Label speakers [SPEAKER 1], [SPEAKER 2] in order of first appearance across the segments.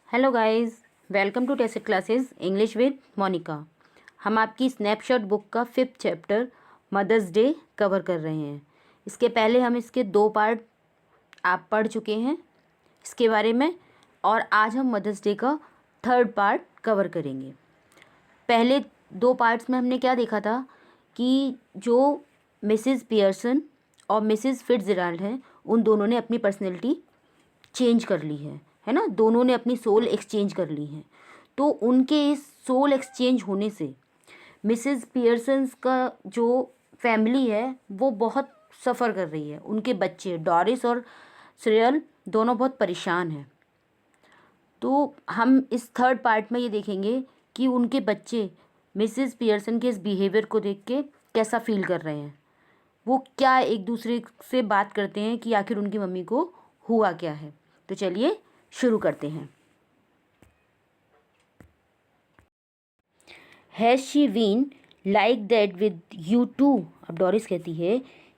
[SPEAKER 1] Hello guys, welcome to test classes English with Monika. हम आपकी snapshot book का 5th chapter mother's day cover कर रहे हैं। इसके पहले हम इसके 2 पार्ट आप पढ़ चुके हैं इसके बारे में, और आज हम मदर्स डे का 3rd पार्ट कवर करेंगे। पहले 2 पार्ट्स में हमने क्या देखा था कि जो मिसेस पियर्सन और मिसेस फिट्जजेराल्ड हैं, उन दोनों ने अपनी पर्सनैलिटी चेंज कर ली है ना। दोनों ने अपनी सोल एक्सचेंज कर ली हैं। तो उनके इस सोल एक्सचेंज होने से मिसेस पियर्सन्स का जो फैमिली है वो बहुत सफ़र कर रही है। उनके बच्चे डॉरिस और सिरियल दोनों बहुत परेशान हैं। तो हम इस 3rd पार्ट में ये देखेंगे कि उनके बच्चे मिसेस पियर्सन के इस बिहेवियर को देख के कैसा फील कर रहे हैं, वो क्या एक दूसरे से बात करते हैं कि आखिर उनकी मम्मी को हुआ क्या है। तो चलिए शुरू करते हैं। Has she been like that with you too. अब डॉरिस कहती है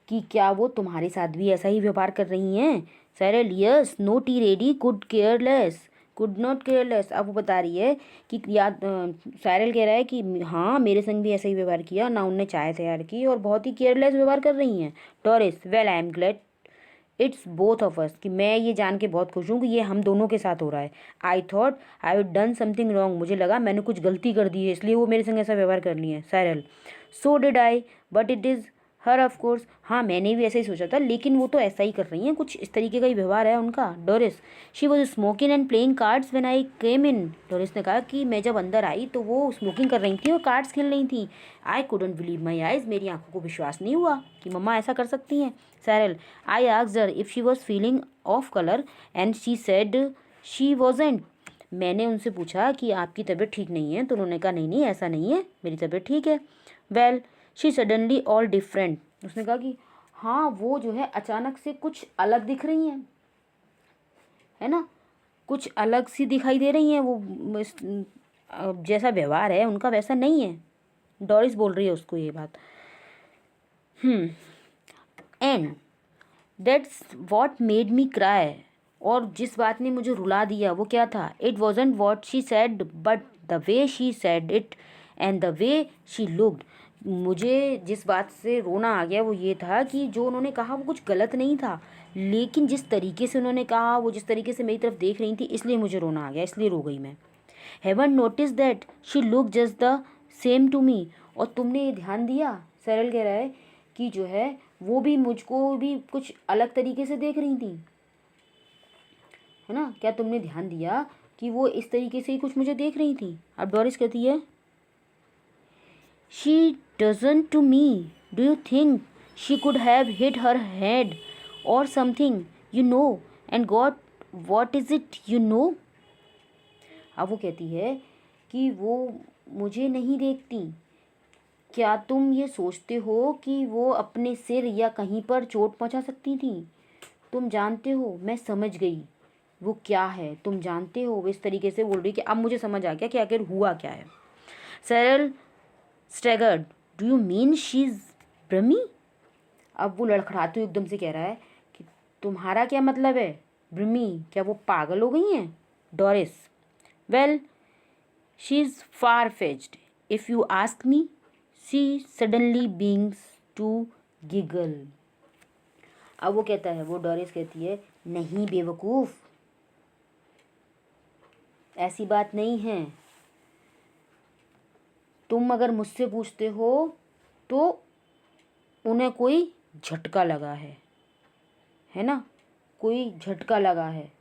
[SPEAKER 1] कि क्या वो तुम्हारे साथ भी ऐसा ही व्यवहार कर रही हैं। Cyril yes no tea ready could careless could not careless. अब वो बता रही है कि सैरल कह रहा है कि हाँ, मेरे संग भी ऐसा ही व्यवहार किया ना, उनने चाय तैयार की और बहुत ही केयरलेस व्यवहार कर रही हैं। Doris well I am glad it's both of us, कि मैं ये जान के बहुत खुश हूँ कि ये हम दोनों के साथ हो रहा है। I thought I have done something wrong, मुझे लगा मैंने कुछ गलती कर दी है इसलिए वो मेरे संग ऐसा व्यवहार कर रही है। Cyril so did I but it is her of course. हाँ, मैंने भी ऐसा ही सोचा था, लेकिन वो तो ऐसा ही कर रही हैं, कुछ इस तरीके का ही व्यवहार है उनका। Doris she was smoking and playing cards when I came in. Doris ने कहा कि मैं जब अंदर आई तो वो स्मोकिंग कर रही थी और कार्ड्स खेल रही थी। I couldn't believe my eyes, मेरी आंखों को विश्वास नहीं हुआ कि मम्मा ऐसा कर सकती हैं। Cyril I asked her if she was feeling off colour and she said she wasn't. मैंने उनसे पूछा कि आपकी तबीयत ठीक नहीं है, तो उन्होंने कहा नहीं नहीं ऐसा नहीं है, मेरी तबीयत ठीक है। Well she suddenly all different. उसने कहा कि हाँ, वो जो है अचानक से कुछ अलग दिख रही हैं, है ना, कुछ अलग सी दिखाई दे रही हैं। वो जैसा व्यवहार है उनका वैसा नहीं है। डॉरिस बोल रही है उसको ये बात। And that's what made me cry. और जिस बात ने मुझे रुला दिया वो क्या था। It wasn't what she said but the way she said it and the way she looked. मुझे जिस बात से रोना आ गया वो ये था कि जो उन्होंने कहा वो कुछ गलत नहीं था, लेकिन जिस तरीके से उन्होंने कहा, वो जिस तरीके से मेरी तरफ देख रही थी, इसलिए मुझे रोना आ गया, इसलिए रो गई मैं। Haven't notice that she look just the same to me. और तुमने ये ध्यान दिया, सरल कह रहा है कि जो है वो भी मुझको भी कुछ अलग तरीके से देख रही थी, है ना। क्या तुमने ध्यान दिया कि वो इस तरीके से ही कुछ मुझे देख रही थी। अब डॉरिस कहती है she doesn't to me, do you think she could have hit her head or something you know and got what is it you know. अब वो कहती है कि वो मुझे नहीं देखती। क्या तुम ये सोचते हो कि वो अपने सिर या कहीं पर चोट पहुंचा सकती थी। तुम जानते हो, मैं समझ गई वो क्या है, तुम जानते हो। वो इस तरीके से बोल रही कि अब मुझे समझ आ गया कि आखिर हुआ क्या है। Cyril staggered do you mean she is barmy. अब वो लड़खड़ाते हुए एकदम से कह रहा है कि तुम्हारा क्या मतलब है ब्रह्मी, क्या वो पागल हो गई हैं। Doris well she is far fetched if you ask me. She suddenly begins to giggle. अब वो कहता है, वो डॉरिस कहती है नहीं बेवकूफ़, ऐसी बात नहीं है। तुम अगर मुझसे पूछते हो तो उन्हें कोई झटका लगा है ना, कोई झटका लगा है,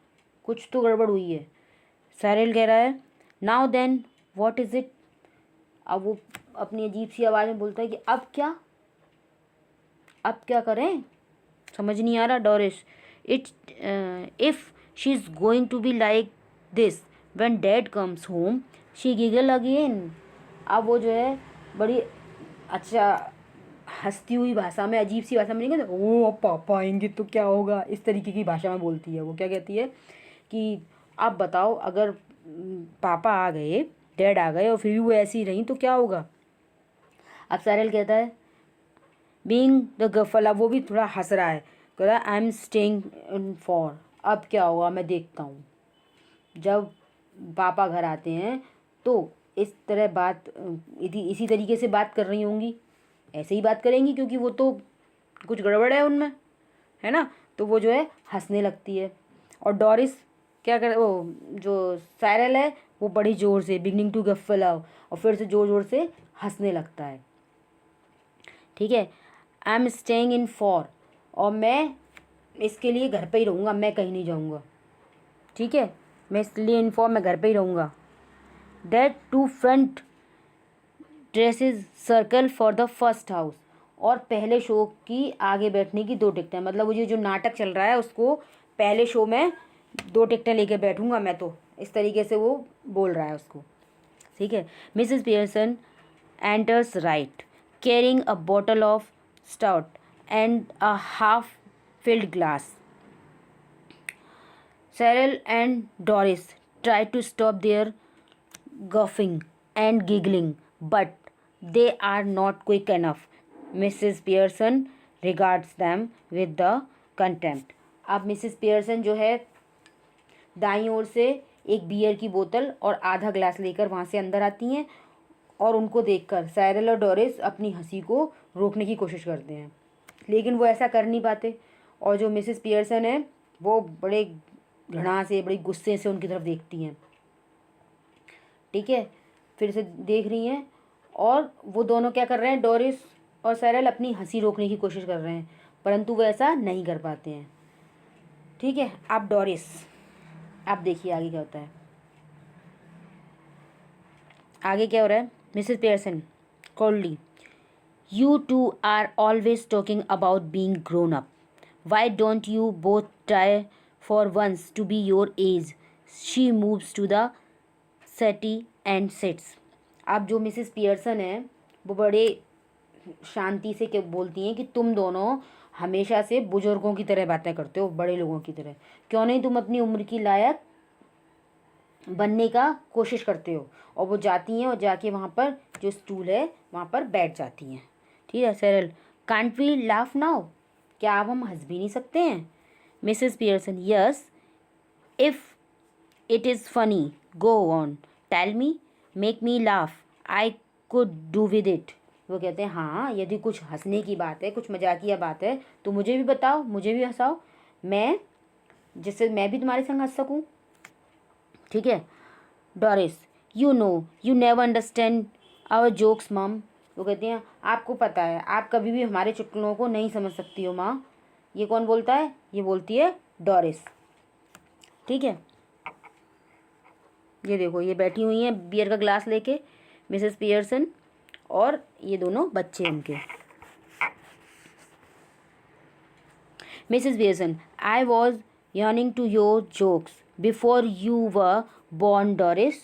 [SPEAKER 1] कुछ तो गड़बड़ हुई है। साहिल कह रहा है now then what is it. अब वो अपनी अजीब सी आवाज़ में बोलता है कि अब क्या करें, समझ नहीं आ रहा। Doris it if she is going to be like this when dad comes home she giggle again. अब वो जो है बड़ी अच्छा हंसती हुई भाषा में, अजीब सी भाषा में नहीं कहते ओ अब पापा आएंगे तो क्या होगा, इस तरीके की भाषा में बोलती है। वो क्या कहती है कि आप बताओ, अगर पापा आ गए, डैड आ गए और फिर भी वो ऐसी रही तो क्या होगा। अब साहिल कहता है बीइंग द गफल। अब वो भी थोड़ा हंस रहा है, कह रहा I am staying in for. अब क्या होगा मैं देखता हूँ, जब पापा घर आते हैं तो इस तरह बात इसी तरीके से बात कर रही होंगी, ऐसे ही बात करेंगी क्योंकि वो तो कुछ गड़बड़ है उनमें, है ना। तो वो जो है हंसने लगती है। और डोरिस क्या कर, वो जो साइरल है वो बड़ी ज़ोर से बिगनिंग टू गफ्फल और फिर से ज़ोर ज़ोर से हंसने लगता है। ठीक है। I am staying in for, और मैं इसके लिए घर पे ही रहूँगा, मैं कहीं नहीं जाऊँगा। ठीक है, मैं इसलिए इन फॉर, मैं घर पे ही रहूँगा। That two front dresses circle for the first house, और पहले शो की आगे बैठने की 2 टिकटें, मतलब वो जो नाटक चल रहा है उसको पहले शो में 2 टिकटें लेके बैठूंगा मैं, तो इस तरीके से वो बोल रहा है उसको। ठीक है। Mrs Pearson enters right carrying a bottle of stout and a half filled glass. Cyril and Doris try to stop their guffing and giggling, but they are not quick enough. Mrs. Pearson regards them with the contempt. अब Mrs Pearson जो है दाईं ओर से एक beer की बोतल और आधा ग्लास लेकर वहाँ से अंदर आती हैं, और उनको देखकर साइरल और डोरिस अपनी हंसी को रोकने की कोशिश करते हैं, लेकिन वो ऐसा कर नहीं पाते। और जो मिसेस पियर्सन है वो बड़े घृणा से, बड़ी गुस्से से उनकी तरफ देखती हैं। ठीक है, फिर से देख रही हैं, और वो दोनों क्या कर रहे हैं, डोरिस और साइरल अपनी हंसी रोकने की कोशिश कर रहे हैं, परंतु वो ऐसा नहीं कर पाते हैं। ठीक है, अब डोरिस, आप देखिए आगे क्या होता है। आगे क्या हो रहा है। Mrs Pearson coldly, you two are always talking about being grown up, why don't you both try for once to be your age. She moves to the settee and sits. अब जो मिसेस पियर्सन है वो बड़े शांति से क्या बोलती हैं कि तुम दोनों हमेशा से बुजुर्गों की तरह बातें करते हो, बड़े लोगों की तरह, क्यों नहीं तुम अपनी उम्र की लायक बनने का कोशिश करते हो। और वो जाती हैं और जाके वहाँ पर जो स्टूल है वहाँ पर बैठ जाती हैं। ठीक है। सरल, कांट वी लाफ नाउ, क्या अब हम हंस भी नहीं सकते हैं। Mrs. Pearson, yes, if it is funny, go on, tell me, make me laugh, I could do with it. वो कहते हैं हाँ, यदि कुछ हंसने की बात है, कुछ मजाकिया बात है तो मुझे भी बताओ, मुझे भी हंसाओ, मैं जिससे मैं भी तुम्हारे संग हंस सकूँ। ठीक है। Doris, you know you never understand our jokes mum. वो कहती हैं आपको पता है आप कभी भी हमारे चुटकुलों को नहीं समझ सकती हो माँ। ये कौन बोलता है, ये बोलती है डोरिस। ठीक है, ये देखो ये बैठी हुई हैं बियर का ग्लास लेके, मिसेस पियर्सन और ये दोनों बच्चे उनके। Mrs Pearson, I was yearning to your jokes before you were born Doris.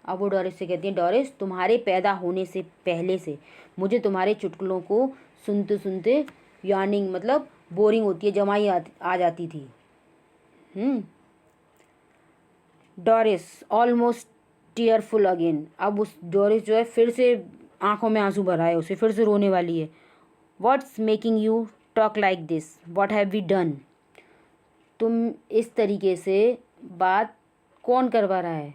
[SPEAKER 1] अब वो डोरिस से कहती हैं डोरिस, तुम्हारे पैदा होने से पहले से मुझे तुम्हारे चुटकुलों को सुनते सुनते यर्निंग मतलब बोरिंग होती है, जमाई आ जाती थी। Doris almost tearful again. अब उस डोरिस जो है फिर से आंखों में आंसू भरा है, उसे फिर से रोने वाली है। What's making you talk like this, what have we done. तुम इस तरीके से बात कौन करवा रहा है,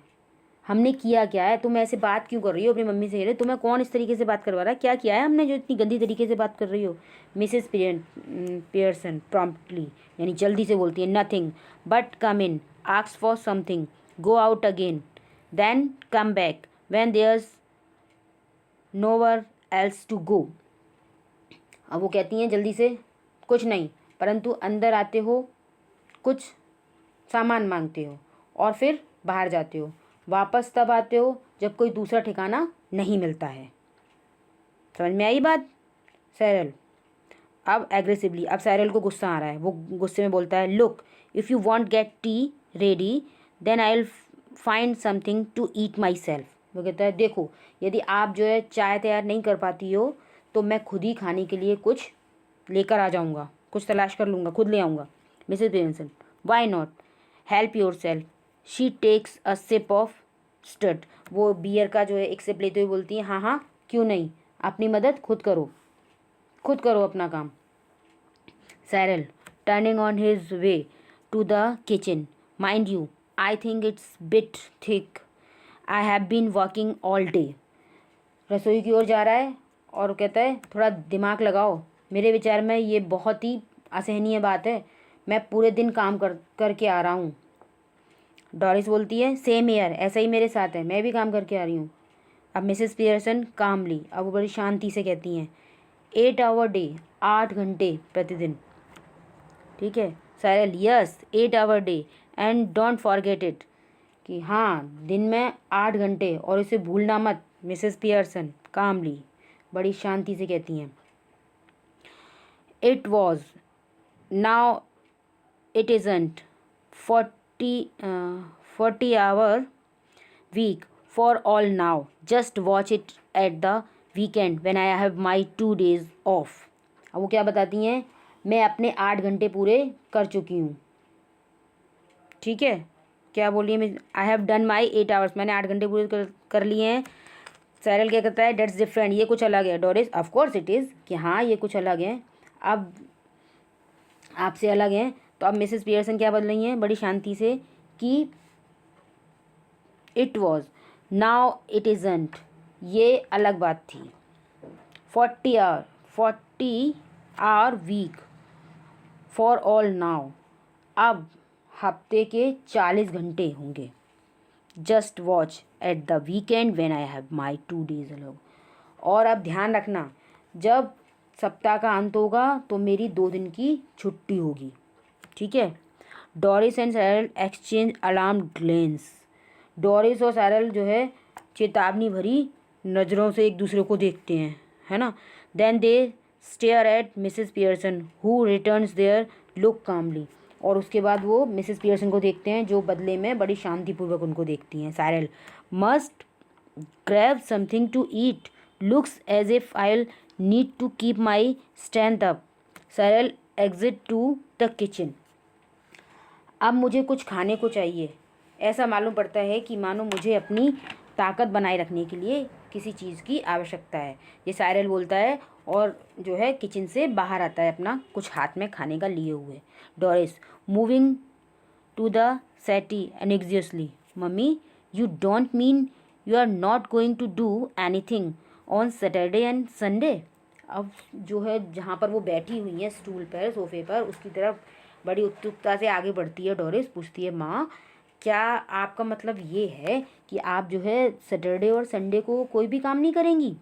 [SPEAKER 1] हमने किया क्या है, तुम ऐसे बात क्यों कर रही हो अपनी मम्मी से, कह रहे तुम्हें कौन इस तरीके से बात करवा रहा है, क्या किया है हमने जो इतनी गंदी तरीके से बात कर रही हो। मिसेस पियर्सन प्रॉम्प्टली यानी जल्दी से बोलती है nothing but come in, ask for something, go out again, then come back when there's nowhere else to go. अब वो कहती हैं जल्दी से कुछ नहीं, परंतु अंदर आते हो, कुछ सामान मांगते हो और फिर बाहर जाते हो, वापस तब आते हो जब कोई दूसरा ठिकाना नहीं मिलता है। समझ में आई बात। सैरल अब एग्रेसिवली, अब सैरल को गुस्सा आ रहा है, वो गुस्से में बोलता है look, if you want get tea ready then I will find something to eat myself. वो कहता है देखो यदि आप जो है चाय तैयार नहीं कर पाती हो तो मैं खुद ही खाने के लिए कुछ लेकर आ जाऊँगा, कुछ तलाश कर लूँगा, खुद ले आऊँगा। Mrs Benson, why not, help yourself. She takes a sip of stout. वो बियर का जो है एक सिप लेते हुए बोलती है हाँ हाँ क्यों नहीं, अपनी मदद खुद करो, खुद करो अपना काम। Cyril turning on his way to the kitchen, mind you I think it's bit thick I have been working all day. रसोई की ओर जा रहा है और कहता है थोड़ा दिमाग लगाओ, मेरे विचार में ये बहुत ही असहनीय बात है, मैं पूरे दिन काम करके आ रहा हूँ। डॉरिस बोलती है सेम ईयर, ऐसा ही मेरे साथ है, मैं भी काम करके आ रही हूँ। अब मिसेस पियर्सन कामली, अब वो बड़ी शांति से कहती हैं 8 आवर डे, 8 घंटे प्रतिदिन। ठीक है Cyril, yes 8 hour day and don't forget it, कि हाँ दिन में 8 घंटे और इसे भूलना मत। मिसेस पियर्सन कामली बड़ी शांति से कहती हैं it was, now it isn't 40 hour week for all now, just watch it at the weekend when I have my 2 days off. अब वो क्या बताती हैं, मैं अपने 8 घंटे पूरे कर चुकी हूँ। ठीक है, क्या बोलिए, मैं I have done my 8 hours, मैंने 8 घंटे पूरे कर लिए हैं। साइरल क्या कहता है डेट्स डिफरेंट, ये कुछ अलग है। Doris of course it is, कि हाँ ये कुछ अलग है, अब आपसे अलग है। तो अब मिसेस पियर्सन क्या बोल रही हैं बड़ी शांति से कि it was, now it isn't, ये अलग बात थी। 40 hour week for all now, अब हफ्ते के 40 घंटे होंगे। Just watch at the weekend when I have my 2 days अलग। और अब ध्यान रखना, जब सप्ताह का अंत होगा तो मेरी 2 दिन की छुट्टी होगी। ठीक है। Doris and Cyril exchange alarm glens. Doris और साइरल जो है चेतावनी भरी नज़रों से एक दूसरे को देखते हैं, है ना। Then they stare at Mrs Pearson who returns their look calmly. और उसके बाद वो मिसेस पियर्सन को देखते हैं जो बदले में बड़ी शांतिपूर्वक उनको देखती हैं। Cyril must grab something to eat, looks as if I need to keep my strength up. Cyril exit to the kitchen. अब मुझे कुछ खाने को चाहिए, ऐसा मालूम पड़ता है कि मानो मुझे अपनी ताकत बनाए रखने के लिए किसी चीज़ की आवश्यकता है, ये साइरल बोलता है और जो है किचन से बाहर आता है अपना कुछ हाथ में खाने का लिए हुए। Doris moving to the settee anxiously, mummy you don't mean you are not going to do anything on Saturday and Sunday. अब जो है जहाँ पर वो बैठी हुई है स्टूल पर सोफे पर, उसकी तरफ बड़ी उत्सुकता से आगे बढ़ती है डोरिस, पूछती है माँ क्या आपका मतलब ये है कि आप जो है सैटरडे और संडे को कोई भी काम नहीं करेंगी।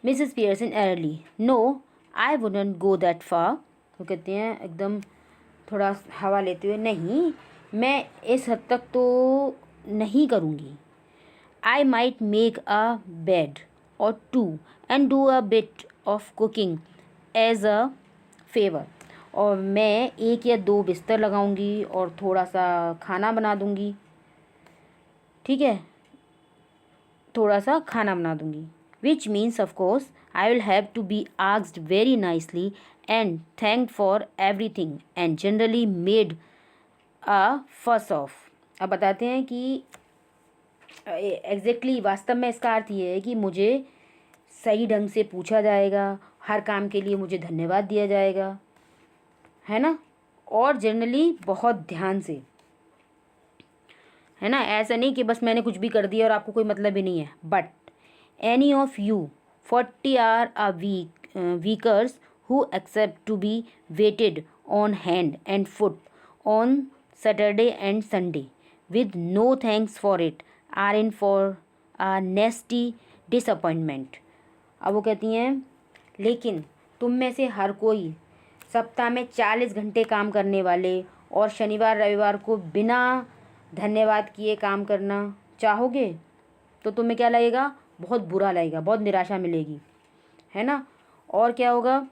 [SPEAKER 1] Mrs Pearson airily, no I wouldn't go that far. वो कहते हैं एकदम थोड़ा हवा लेते हुए, नहीं मैं इस हद तक तो नहीं करूँगी। I might make a bed or 2 and do a bit of cooking as a favour. और मैं 1 या 2 बिस्तर लगाऊंगी और थोड़ा सा खाना बना दूंगी। ठीक है, थोड़ा सा खाना बना दूंगी। Which means of course I will have to be asked very nicely and thanked for everything and generally made a fuss of. अब बताते हैं कि एग्जैक्टली वास्तव में इसका अर्थ ये है कि मुझे सही ढंग से पूछा जाएगा, हर काम के लिए मुझे धन्यवाद दिया जाएगा, है ना, और जनरली बहुत ध्यान से, है ना। ऐसा नहीं कि बस मैंने कुछ भी कर दिया और आपको कोई मतलब ही नहीं है। But any of you 40 hour a weekers who expect to be waited on hand and foot on Saturday and Sunday with no thanks for it are in for a nasty disappointment. अब वो कहती हैं लेकिन तुम में से हर कोई सप्ताह में 40 घंटे काम करने वाले और शनिवार रविवार को बिना धन्यवाद किए काम करना चाहोगे तो तुम्हें क्या लगेगा, बहुत बुरा लगेगा, बहुत निराशा मिलेगी, है ना। और क्या होगा,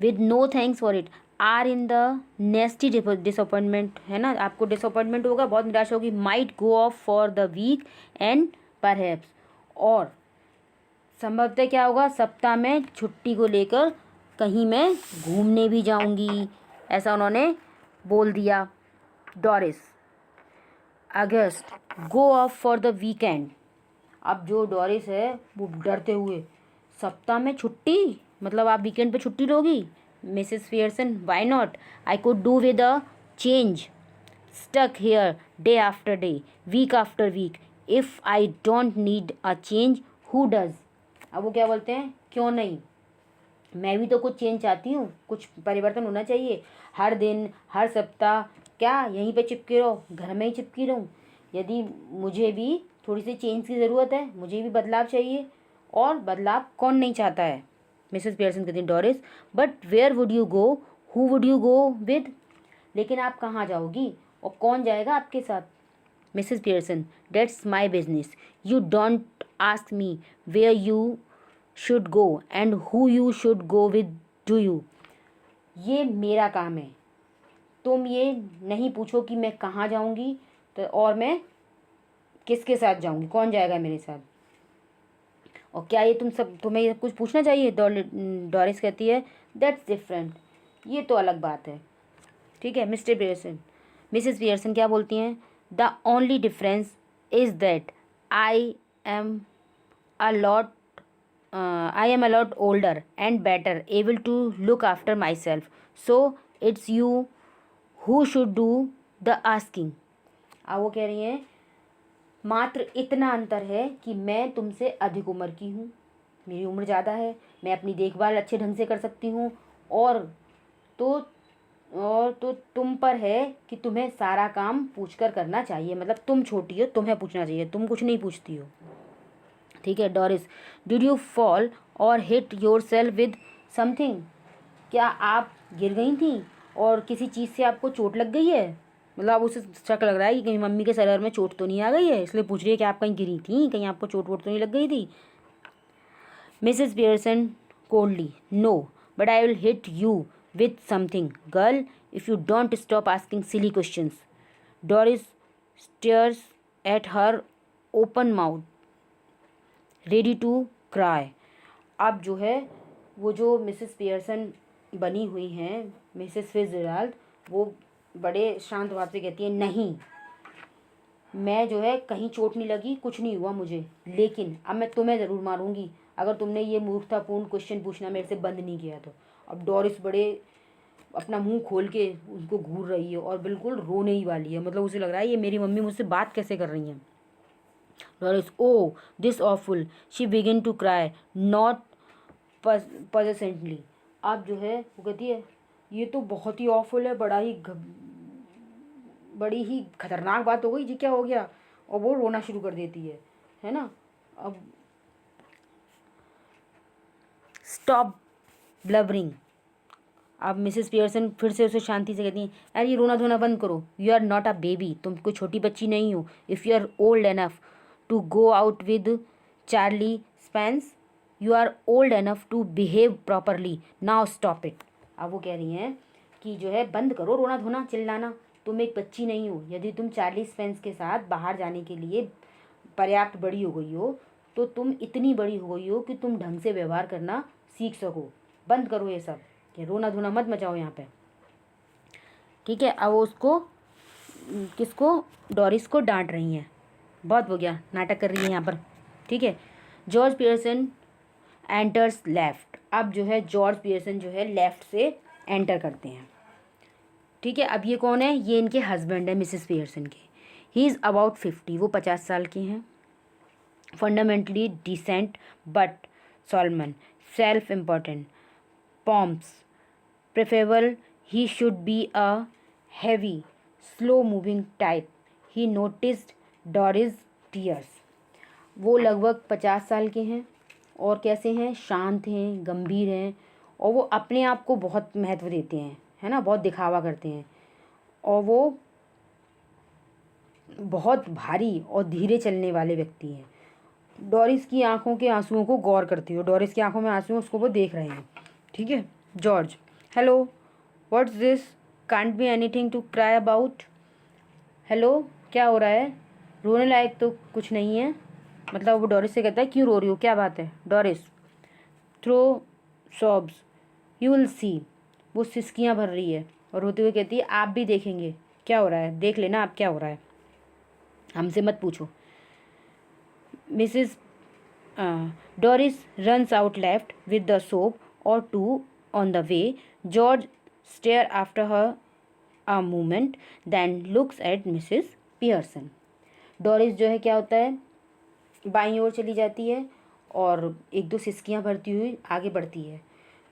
[SPEAKER 1] with no thanks for it are in the nasty disappointment, है ना, आपको डिसअपॉइंटमेंट होगा, बहुत निराशा होगी। Might go off for the weekend perhaps, और संभवतः क्या होगा, सप्ताह में छुट्टी को लेकर कहीं मैं घूमने भी जाऊंगी, ऐसा उन्होंने बोल दिया। Doris August go off for the weekend. अब जो डोरिस है वो डरते हुए, सप्ताह में छुट्टी मतलब आप वीकेंड पे छुट्टी लोगी। Mrs Pearson why not, I could do with a change stuck here day after day, week after week, if I don't need a change who does. अब वो क्या बोलते हैं, क्यों नहीं, मैं भी तो कुछ चेंज चाहती हूँ, कुछ परिवर्तन होना चाहिए। हर दिन हर सप्ताह क्या यहीं पे चिपके रहो, घर में ही चिपकी रहूँ? यदि मुझे भी थोड़ी सी चेंज की ज़रूरत है, मुझे भी बदलाव चाहिए। और बदलाव कौन नहीं चाहता है? मिसेस पियर्सन कहती हैं, Doris but where would you go, who would you go with? लेकिन आप कहाँ जाओगी और कौन जाएगा आपके साथ? Mrs Pearson, that's my business, you don't ask me where you should go and who you should go with do you. ये मेरा काम है, तुम ये नहीं पूछो कि मैं कहाँ जाऊँगी तो और मैं किसके साथ जाऊँगी, कौन जाएगा मेरे साथ। और क्या ये तुम्हें ये कुछ पूछना चाहिए? डोरिस कहती है, दैट्स डिफरेंट, ये तो अलग बात है। ठीक है मिस्टर पियर्सन। मिसेस पियर्सन क्या बोलती हैं, the only difference is that I am a lot I am a lot older and better able to look after myself. So it's you who should do the asking. अब वो कह रही हैं, मात्र इतना अंतर है कि मैं तुमसे अधिक उम्र की हूँ, मेरी उम्र ज़्यादा है, मैं अपनी देखभाल अच्छे ढंग से कर सकती हूँ। और तो और तो तुम पर है कि तुम्हें सारा काम पूछकर करना चाहिए, मतलब तुम छोटी हो, तुम्हें पूछना चाहिए, तुम कुछ नहीं पूछती हो। ठीक है डोरिस, डिड यू फॉल और hit your self with something? क्या आप गिर गई थी और किसी चीज़ से आपको चोट लग गई है? मतलब अब उसे शक लग रहा है कि कहीं मम्मी के सर में चोट तो नहीं आ गई है, इसलिए पूछ रही है कि आप कहीं गिरी थी, कहीं आपको चोट वोट तो नहीं लग गई थी? Mrs Pearson coldly, no but I will hit you with something girl if you don't stop asking silly questions. Doris stares at her open mouth ready to cry. अब जो है वो जो मिसेस पियर्सन बनी हुई हैं, मिसेस फिट्जजेराल्ड, वो बड़े शांत भाव से कहती है, नहीं, मैं जो है कहीं चोट नहीं लगी, कुछ नहीं हुआ मुझे, लेकिन अब मैं तुम्हें ज़रूर मारूंगी अगर तुमने ये मूर्खतापूर्ण क्वेश्चन पूछना मेरे से बंद नहीं किया तो। अब डोरिस बड़े अपना मुंह खोल के उनको घूर रही है और बिल्कुल रोने ही वाली है, मतलब उसे लग रहा है ये मेरी मम्मी मुझसे बात कैसे कर रही हैं। Doris, oh this awful, she begin to cry not pleasantly. अब जो है वो कहती है, ये तो बहुत ही ऑफुल है, बड़ी ही खतरनाक बात हो गई जी, क्या हो गया? और वो रोना शुरू कर देती है ना। अब स्टॉप ब्लबरिंग। अब मिसेस पियर्सन फिर से उसे शांति से कहती हैं, यार ये रोना धोना बंद करो, you are not a baby, तुम कोई छोटी बच्ची नहीं हो। If you are old enough to go out with Charlie Spence, you are old enough to behave properly, now stop it. अब वो कह रही हैं कि जो है बंद करो रोना धोना चिल्लाना, तुम एक बच्ची नहीं हो। यदि तुम चार्ली स्पेंस के साथ बाहर जाने के लिए पर्याप्त बड़ी हो गई हो तो तुम इतनी बड़ी हो गई हो कि तुम ढंग से व्यवहार करना सीख सको। बंद करो ये सब, ये रोना धोना मत मचाओ यहाँ पे। ठीक है, अब वो उसको किसको, डोरिस को डांट रही हैं। बहुत हो गया, नाटक कर रही है यहाँ पर। ठीक है, जॉर्ज पियर्सन एंटर्स लेफ्ट। अब जो है जॉर्ज पियर्सन जो है लेफ्ट से एंटर करते हैं। ठीक है, अब ये कौन है? ये इनके हस्बैंड है मिसेस पियर्सन के। ही इज़ अबाउट 50, वो 50 साल के हैं। Fundamentally decent but solemn, self important, pompous, preferable he should be a heavy slow moving type. He noticed Doris tears. वो लगभग 50 साल के हैं और कैसे हैं? शांत हैं, गंभीर हैं, और वो अपने आप को बहुत महत्व देते हैं, है ना, बहुत दिखावा करते हैं, और वो बहुत भारी और धीरे चलने वाले व्यक्ति हैं। डोरिस की आंखों के आंसुओं को गौर करती हो, डोरिस की आंखों में आंसू हैं, उसको वो देख रहे हैं। ठीक है, George, hello, what's this, can't be anything to cry about. Hello, क्या हो रहा है? रोने लायक तो कुछ नहीं है। मतलब वो डोरिस से कहता है, क्यों रो रही हो, क्या बात है? Doris, through sobs, you will see. वो सिसकियाँ भर रही है और रोते हुए कहती है, आप भी देखेंगे क्या हो रहा है, देख लेना आप क्या हो रहा है, हमसे मत पूछो। Mrs Doris runs out left with the soap or two on the way. George stared after her a moment then looks at Mrs Pearson. Doris जो है क्या होता है, बाईं ओर चली जाती है और एक दो सिसकियाँ भरती हुई आगे बढ़ती है।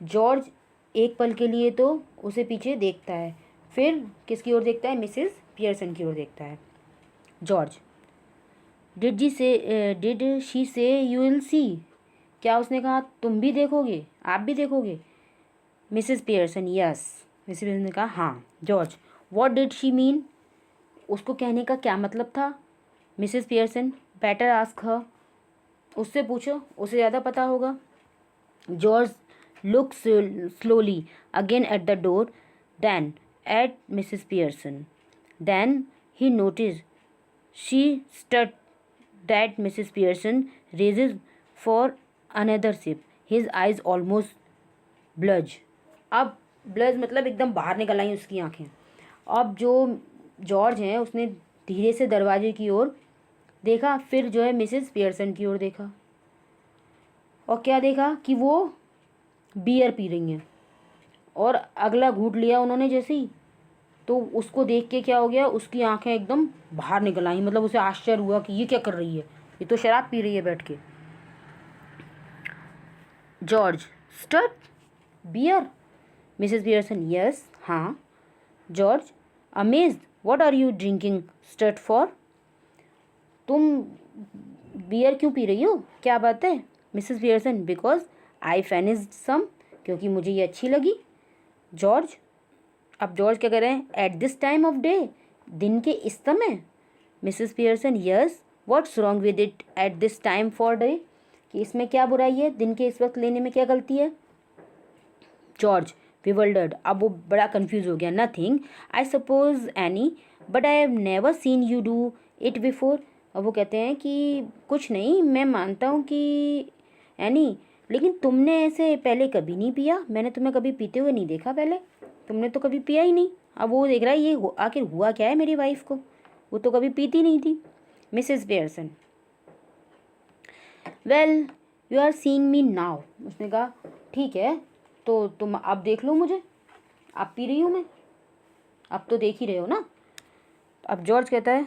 [SPEAKER 1] जॉर्ज एक पल के लिए तो उसे पीछे देखता है, फिर किसकी ओर देखता है, मिसेस पियर्सन की ओर देखता है। George, did she say you will see, क्या उसने कहा तुम भी देखोगे, आप भी देखोगे। Mrs Pearson, yes. Mrs Pearson ने कहा हाँ। George, what did she mean, उसको कहने का क्या मतलब था। Mrs Pearson, better ask her, उससे पूछो, उसे ज़्यादा पता होगा। George look slowly again at the door, then at Mrs Pearson, then he notice she stout that Mrs Pearson raises for another sip, his eyes almost bulge. अब bulge मतलब एकदम बाहर निकल आई उसकी आंखें। अब जो जॉर्ज हैं उसने धीरे से दरवाजे की ओर देखा, फिर जो है मिसेस पियर्सन की ओर देखा और क्या देखा कि वो बियर पी रही हैं और अगला घूंट लिया उन्होंने जैसे ही, तो उसको देख के क्या हो गया, उसकी आंखें एकदम बाहर निकल आई, मतलब उसे आश्चर्य हुआ कि ये क्या कर रही है, ये तो शराब पी रही है बैठ के। George, stout, beer, Mrs Pearson, yes, हाँ। George, amazed, what are you drinking stout for, तुम बियर क्यों पी रही हो, क्या बात है। Mrs Pearson, because I finished some, क्योंकि मुझे ये अच्छी लगी। जॉर्ज, अब जॉर्ज क्या कर रहे हैं, at this time of day, दिन के इस समय। Mrs Pearson, yes, what's wrong with it at this time for day, कि इसमें क्या बुराई है, दिन के इस वक्त लेने में क्या गलती है। जॉर्ज, bewildered, अब वो बड़ा कंफ्यूज हो गया, nothing I suppose any, but I have never seen you do it before. अब वो कहते हैं कि कुछ नहीं, मैं मानता हूँ कि एनी, लेकिन तुमने ऐसे पहले कभी नहीं पिया, मैंने तुम्हें कभी पीते हुए नहीं देखा पहले, तुमने तो कभी पिया ही नहीं। अब वो देख रहा है ये आखिर हुआ क्या है मेरी वाइफ को, वो तो कभी पीती नहीं थी। Mrs Pearson, well you are seeing me now, उसने कहा ठीक है, तो तुम अब देख लो मुझे, अब पी रही हूँ मैं, अब तो देख ही रहे हो ना। अब जॉर्ज कहता है,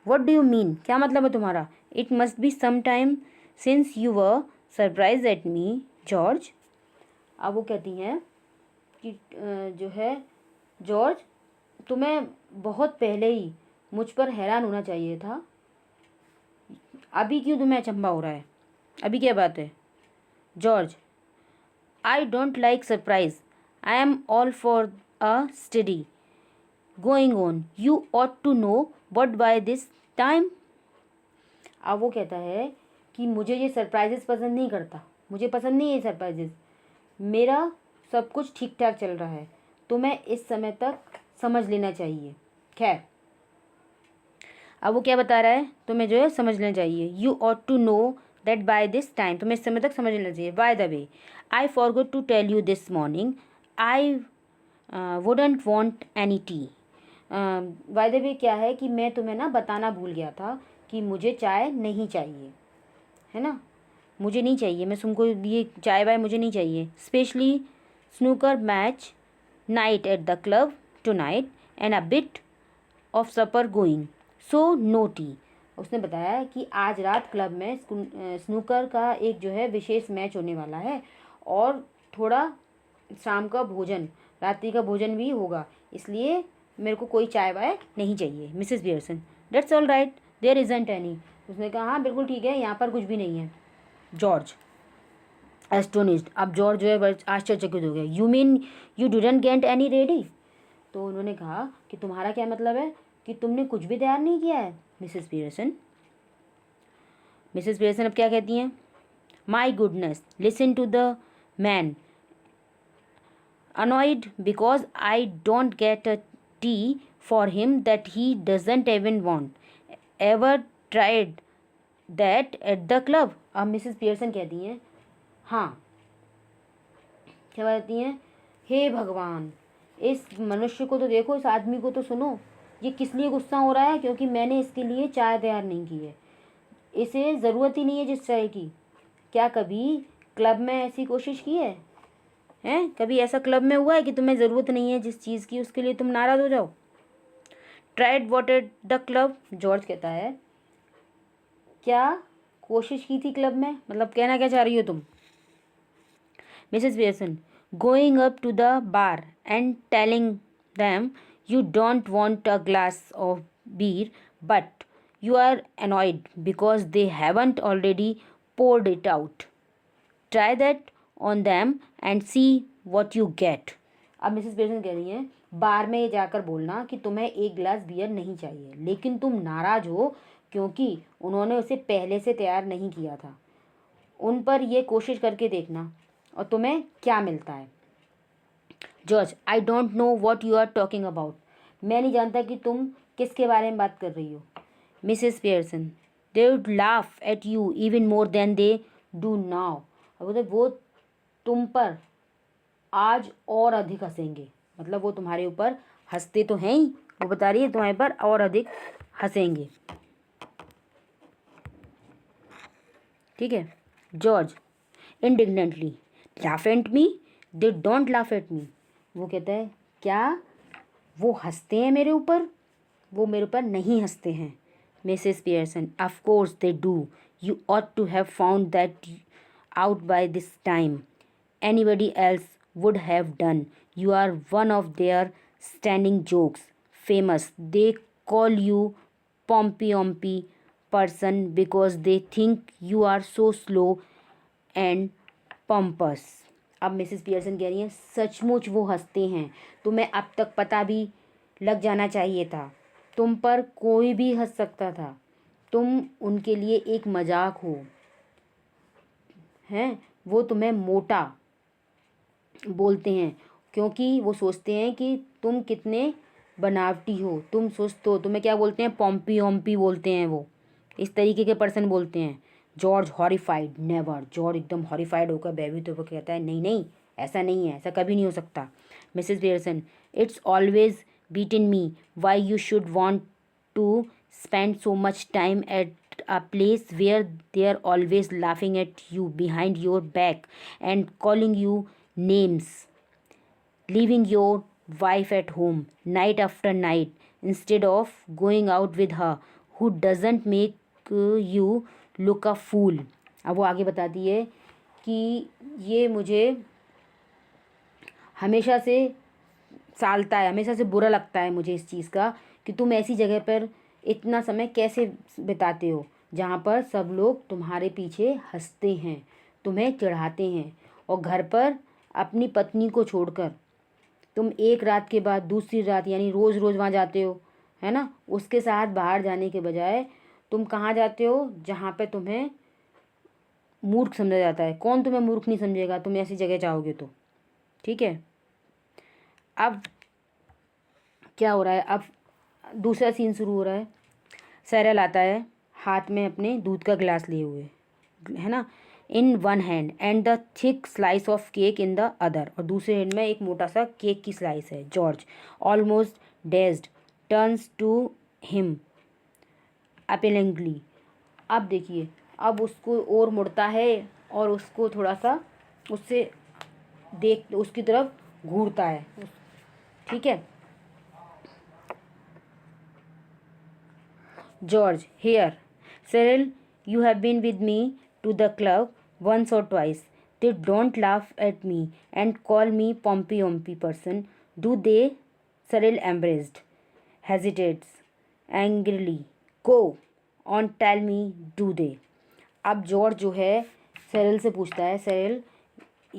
[SPEAKER 1] व्हाट डू यू मीन, क्या मतलब है तुम्हारा, it must be some time since you were surprise at me George. अब वो कहती हैं कि जो है जॉर्ज, तुम्हें बहुत पहले ही मुझ पर हैरान होना चाहिए था, अभी क्यों तुम्हें अचंभा हो रहा है, अभी क्या बात है। George, I don't like surprise. I am all for a steady going on. You ought to know what by this time. अब वो कहता है कि मुझे ये सरप्राइजेस पसंद नहीं करता, मुझे पसंद नहीं है सरप्राइजेस, मेरा सब कुछ ठीक ठाक चल रहा है, तुम्हें इस समय तक समझ लेना चाहिए। खैर, अब वो क्या बता रहा है, तुम्हें जो है समझ लेना चाहिए। You ought to know that by this time, तुम्हें इस समय तक समझ लेना चाहिए। By the way, I forgot to tell you this morning, I wouldn't want any tea. By the way क्या है कि मैं तुम्हें ना बताना भूल गया था कि मुझे चाय नहीं चाहिए, है ना, मुझे नहीं चाहिए, मैं तुमको ये चाय वाय मुझे नहीं चाहिए। Especially snooker match night at the club tonight and a bit of supper going, so no tea. उसने बताया कि आज रात क्लब में स्नूकर का एक जो है विशेष मैच होने वाला है और थोड़ा शाम का भोजन, रात्रि का भोजन भी होगा, इसलिए मेरे को कोई चाय वाय नहीं चाहिए। Mrs Pearson, that's all right, there isn't any. उसने कहा हाँ बिल्कुल ठीक है, यहाँ पर कुछ भी नहीं है। जॉर्ज, एस्टोनिस्ड, अब जॉर्ज जो है आश्चर्यचकित हो गया। You mean you didn't get any ready, तो उन्होंने कहा कि तुम्हारा क्या मतलब है कि तुमने कुछ भी तैयार नहीं किया है। मिसेस पियर्सन, मिसेस पियर्सन अब क्या कहती हैं, my goodness, listen to the man, annoyed because I don't get a tea for him that he doesn't even want. Ever tried that at the club? अब मिसेस पियर्सन कहती हैं, हाँ, क्या कहती हैं, हे भगवान, इस मनुष्य को तो देखो, इस आदमी को तो सुनो, ये किस लिए गुस्सा हो रहा है, क्योंकि मैंने इसके लिए चाय तैयार नहीं की है, इसे ज़रूरत ही नहीं है जिस चाय की। क्या कभी क्लब में ऐसी कोशिश की है हैं? कभी ऐसा क्लब में हुआ है कि तुम्हें ज़रूरत नहीं है जिस चीज़ की, उसके लिए तुम नाराज़ हो जाओ? Tried what eight the club, George कहता है क्या कोशिश की थी क्लब में, मतलब कहना क्या चाह रही हो तुम? Mrs Pearson, going up to the bar and telling them you don't want a glass of beer, but you are annoyed because they haven't already poured it out. Try that on them and see what you get. अब Mrs person कह रही हैं बार में जाकर बोलना कि तुम्हें एक गिलास बियर नहीं चाहिए, लेकिन तुम नाराज हो क्योंकि उन्होंने उसे पहले से तैयार नहीं किया था। उन पर ये कोशिश करके देखना और तुम्हें क्या मिलता है। George, I don't know what you are talking about. मैं नहीं जानता कि तुम किसके बारे में बात कर रही हो। Mrs Pearson, they would laugh at you even more than they do now. अब वो तुम पर आज और अधिक हंसेंगे, मतलब वो तुम्हारे ऊपर हंसते तो हैं ही, वो बता रही है तुम्हारे पर और अधिक हंसेंगे। ठीक है। George indignantly, laugh at me, they don't laugh at me. वो कहता है क्या वो हंसते हैं मेरे ऊपर? वो मेरे ऊपर नहीं हंसते हैं। Mrs Pearson, of course they do, you ought to have found that out by this time, anybody else would have done. You are one of their standing jokes, famous. They call you Pompey person because they think you are so slow and pompous. अब Mrs Pearson कह रही हैं सचमुच वो हंसते हैं, तुम्हें अब तक पता भी लग जाना चाहिए था। तुम पर कोई भी हंस सकता था, तुम उनके लिए एक मजाक हो। हैं? वो तुम्हें मोटा बोलते हैं क्योंकि वो सोचते हैं कि तुम कितने बनावटी हो, तुम सुस्त हो। तुम्हें क्या बोलते हैं? पॉम्पी बोलते हैं, वो इस तरीके के पर्सन बोलते हैं। George horrified, never. जॉर्ज एकदम हॉरिफाइड होकर भयभीत होकर कहता है नहीं नहीं, ऐसा नहीं है, ऐसा कभी नहीं हो सकता। Mrs Pearson, it's always beaten me why you should want to spend so much time at a place where they are always laughing at you behind your back and calling you names, leaving your wife at home night after night instead of going out with her who doesn't make you look a fool. अब वो आगे बताती है कि ये मुझे हमेशा से सालता है, हमेशा से बुरा लगता है मुझे इस चीज़ का कि तुम ऐसी जगह पर इतना समय कैसे बिताते हो जहाँ पर सब लोग तुम्हारे पीछे हंसते हैं, तुम्हें चिढ़ाते हैं, और घर पर अपनी पत्नी को छोड़कर तुम एक रात के बाद दूसरी रात यानी रोज़ रोज़ वहाँ जाते हो, है ना? उसके साथ बाहर जाने के बजाय तुम कहाँ जाते हो जहाँ पे तुम्हें मूर्ख समझा जाता है। कौन तुम्हें मूर्ख नहीं समझेगा तुम ऐसी जगह जाओगे तो। ठीक है। अब क्या हो रहा है? अब दूसरा सीन शुरू हो रहा है। सैरल आता है हाथ में अपने दूध का गिलास लिए हुए, है ना, in one hand and the thick slice of cake in the other, और दूसरे हैंड में एक मोटा सा केक की स्लाइस है। George almost dazed turns to him appealingly. अब देखिए, अब उसको और मुड़ता है और उसको थोड़ा सा उससे देख उसकी तरफ घूरता है। ठीक है। George, here. Cyril, you have been with me to the club once or twice. They don't laugh at me and call me Pompey person, do they? Cyril embraced, hesitates angrily. Go on, tell me, do they? अब George जो है cereal से पूछता है, cereal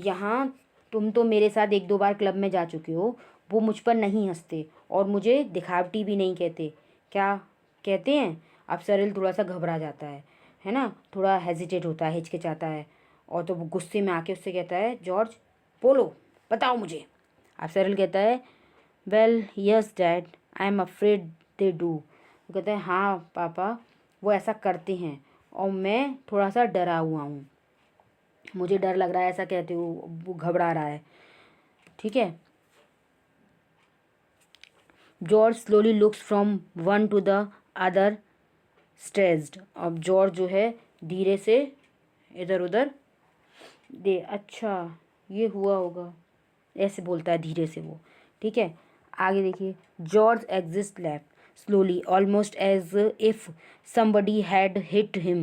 [SPEAKER 1] यहाँ तुम तो मेरे साथ एक दो बार क्लब में जा चुके हो, वो मुझ पर नहीं हंसते और मुझे दिखावटी भी नहीं कहते, क्या कहते हैं? अब सैरल थोड़ा सा घबरा जाता है ना, थोड़ा हेजिटेट होता है, हिचकिचाता है, और तो वो गुस्से में आके उससे कहता है, जॉर्ज बोलो, बताओ मुझे। अब सैरल कहता है, well yes dad, I am afraid they do. वो कहता है हाँ पापा, वो ऐसा करते हैं और मैं थोड़ा सा डरा हुआ हूँ, मुझे डर लग रहा है, ऐसा कहते हो, वो घबरा रहा है। ठीक है। George slowly looks from one two the other stressed. अब जॉर्ज जो है धीरे से इधर उधर अच्छा ये हुआ होगा, ऐसे बोलता है धीरे से वो, ठीक है। आगे देखिए, George exist left slowly, almost as if somebody had hit him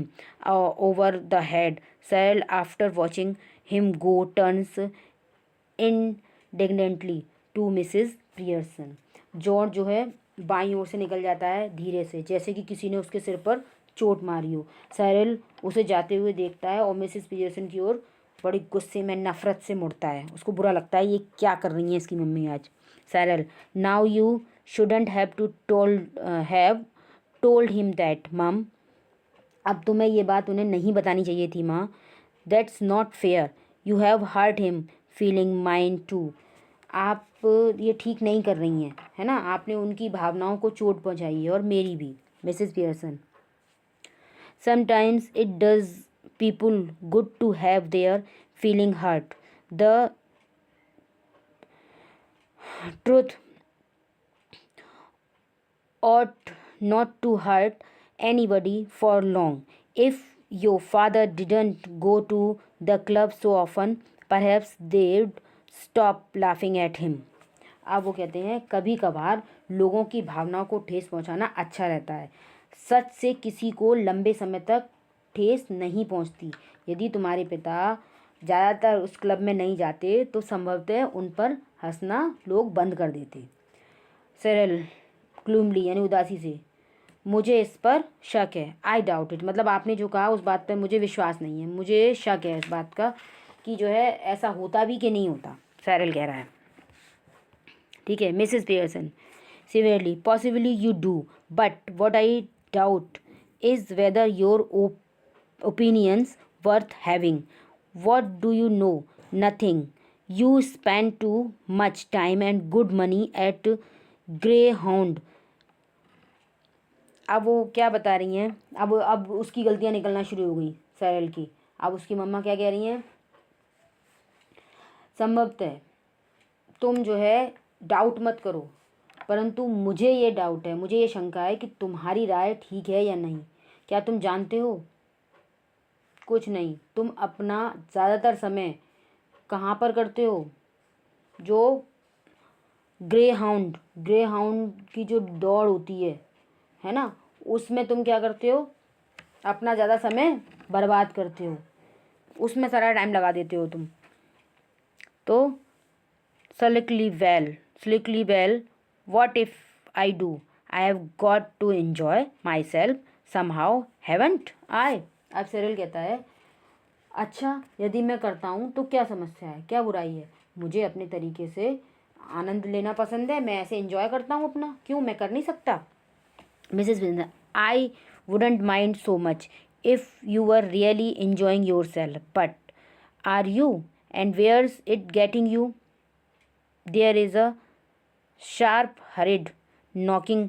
[SPEAKER 1] over the head. Cyril, after watching him go, turns indignantly to Mrs. Pearson. George जो है बाईं ओर से निकल जाता है धीरे से, जैसे कि किसी ने उसके सिर पर चोट मारी हो। साइरल उसे जाते हुए देखता है और मिसेस पियर्सन की ओर बड़ी गुस्से में, नफरत से मुड़ता है। उसको बुरा लगता है, ये क्या कर रही है इसकी मम्मी आज। Cyril, now you shouldn't have told him that मम। अब तुम्हें ये बात उन्हें नहीं बतानी चाहिए थी माँ। That's not fair, you have hurt him feeling mine too. आप ये ठीक नहीं कर रही हैं, है ना, आपने उनकी भावनाओं को चोट पहुंचाई है और मेरी भी। Mrs Pearson, sometimes it does people good to have their feeling hurt. The truth ought not to hurt anybody for long. If your father didn't go to the club so often, perhaps they'd stop laughing at him. अब वो कहते हैं कभी कभार लोगों की भावनाओं को ठेस पहुंचाना अच्छा रहता है। सच से किसी को लंबे समय तक ठेस नहीं पहुंचती। यदि तुम्हारे पिता ज़्यादातर उस क्लब में नहीं जाते तो संभवतः उन पर हंसना लोग बंद कर देते। सरल ग्लूमली यानी उदासी से, मुझे इस पर शक है। आई डाउट इट, मतलब आपने जो कहा उस बात पर मुझे विश्वास नहीं है, मुझे शक है इस बात का कि जो है ऐसा होता भी कि नहीं होता। सैरल कह रहा है, ठीक है। Mrs Pearson severely, possibly you do, but what I doubt is whether your opinions worth having. What do you know? Nothing. You spend too much time and good money at grey hound. अब वो क्या बता रही हैं, अब उसकी गलतियां निकलना शुरू हो गई सैरल की। अब उसकी मम्मा क्या कह रही हैं, संभवतः तुम जो है डाउट मत करो, परंतु मुझे ये डाउट है, मुझे ये शंका है कि तुम्हारी राय ठीक है या नहीं। क्या तुम जानते हो? कुछ नहीं। तुम अपना ज़्यादातर समय कहाँ पर करते हो? जो ग्रे हाउंड की जो दौड़ होती है ना, उसमें तुम क्या करते हो? अपना ज़्यादा समय बर्बाद करते हो, उसमें सारा टाइम लगा देते हो तुम। तो slickly well, what if I do? I have got to enjoy myself somehow, haven't I? अब सिरिल कहता है, अच्छा यदि मैं करता हूँ तो क्या समस्या है, क्या बुराई है? मुझे अपने तरीके से आनंद लेना पसंद है, मैं ऐसे एंजॉय करता हूँ अपना, क्यों मैं कर नहीं सकता? Mrs Winder, I wouldn't mind so much if you were really enjoying yourself, but are you? And where's it getting you? There is a sharp hurried knocking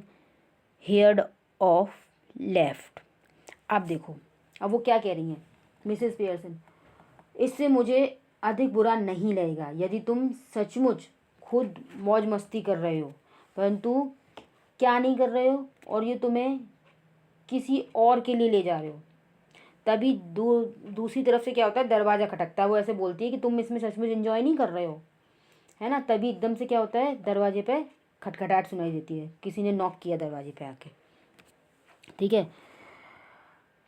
[SPEAKER 1] heard off left. अब देखो, अब वो क्या कह रही हैं Mrs Pearson, इससे मुझे अधिक बुरा नहीं लगेगा यदि तुम सचमुच खुद मौज मस्ती कर रहे हो, परंतु क्या नहीं कर रहे हो और ये तुम्हें किसी और के लिए ले जा रहे हो। तभी दूसरी तरफ से क्या होता है, दरवाज़ा खटकता है। वो ऐसे बोलती है कि तुम इसमें सचमुच एंजॉय नहीं कर रहे हो, है ना। तभी एकदम से क्या होता है, दरवाजे पे खटखटाहट सुनाई देती है, किसी ने नॉक किया दरवाजे पे आके, ठीक है।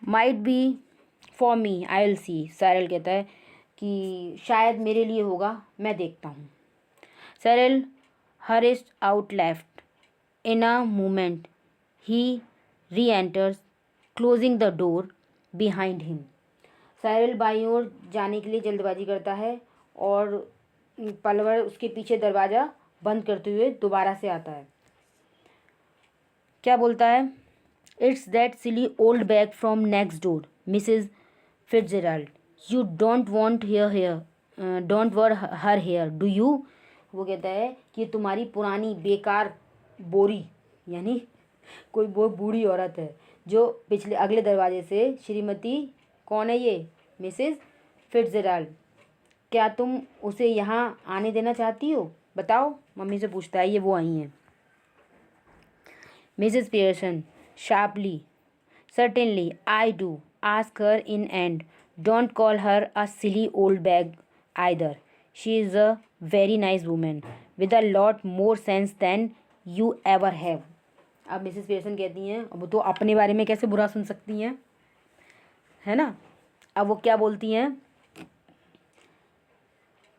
[SPEAKER 1] Might be for me, I will see. Cyril कहता है कि शायद मेरे लिए होगा, मैं देखता हूँ। Cyril hurries out left in a moment he re enters closing the door behind him. Cyril बाईं ओर जाने के लिए जल्दबाजी करता है और पलवर उसके पीछे दरवाज़ा बंद करते हुए दोबारा से आता है। क्या बोलता है? It's that silly old bag from next door, Mrs Fitzgerald. You don't want don't war her here, do you? वो कहता है कि तुम्हारी पुरानी बेकार बोरी, यानी कोई वो बूढ़ी औरत है जो पिछले अगले दरवाजे से, श्रीमती कौन है ये? Mrs Fitzgerald. क्या तुम उसे यहाँ आने देना चाहती हो? बताओ, मम्मी से पूछता है, ये वो आई हैं। Mrs Pearson sharply, certainly I do, ask her in and don't call her a silly old bag either, she is a very nice woman with a lot more sense than you ever have. अब Mrs Pearson कहती हैं, अब वो तो अपने बारे में कैसे बुरा सुन सकती हैं, है ना। अब वो क्या बोलती हैं,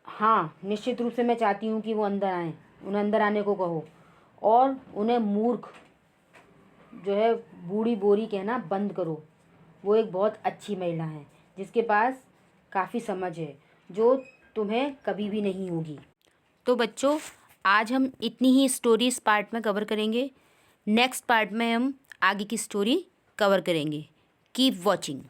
[SPEAKER 1] हाँ निश्चित रूप से मैं चाहती हूँ कि वो अंदर आएँ, उन्हें अंदर आने को कहो और उन्हें मूर्ख जो है बूढ़ी बोरी कहना बंद करो। वो एक बहुत अच्छी महिला है जिसके पास काफ़ी समझ है जो तुम्हें कभी भी नहीं होगी। तो बच्चों आज हम इतनी ही स्टोरी इस पार्ट में कवर करेंगे। नेक्स्ट पार्ट में हम आगे की स्टोरी कवर करेंगे। Keep watching.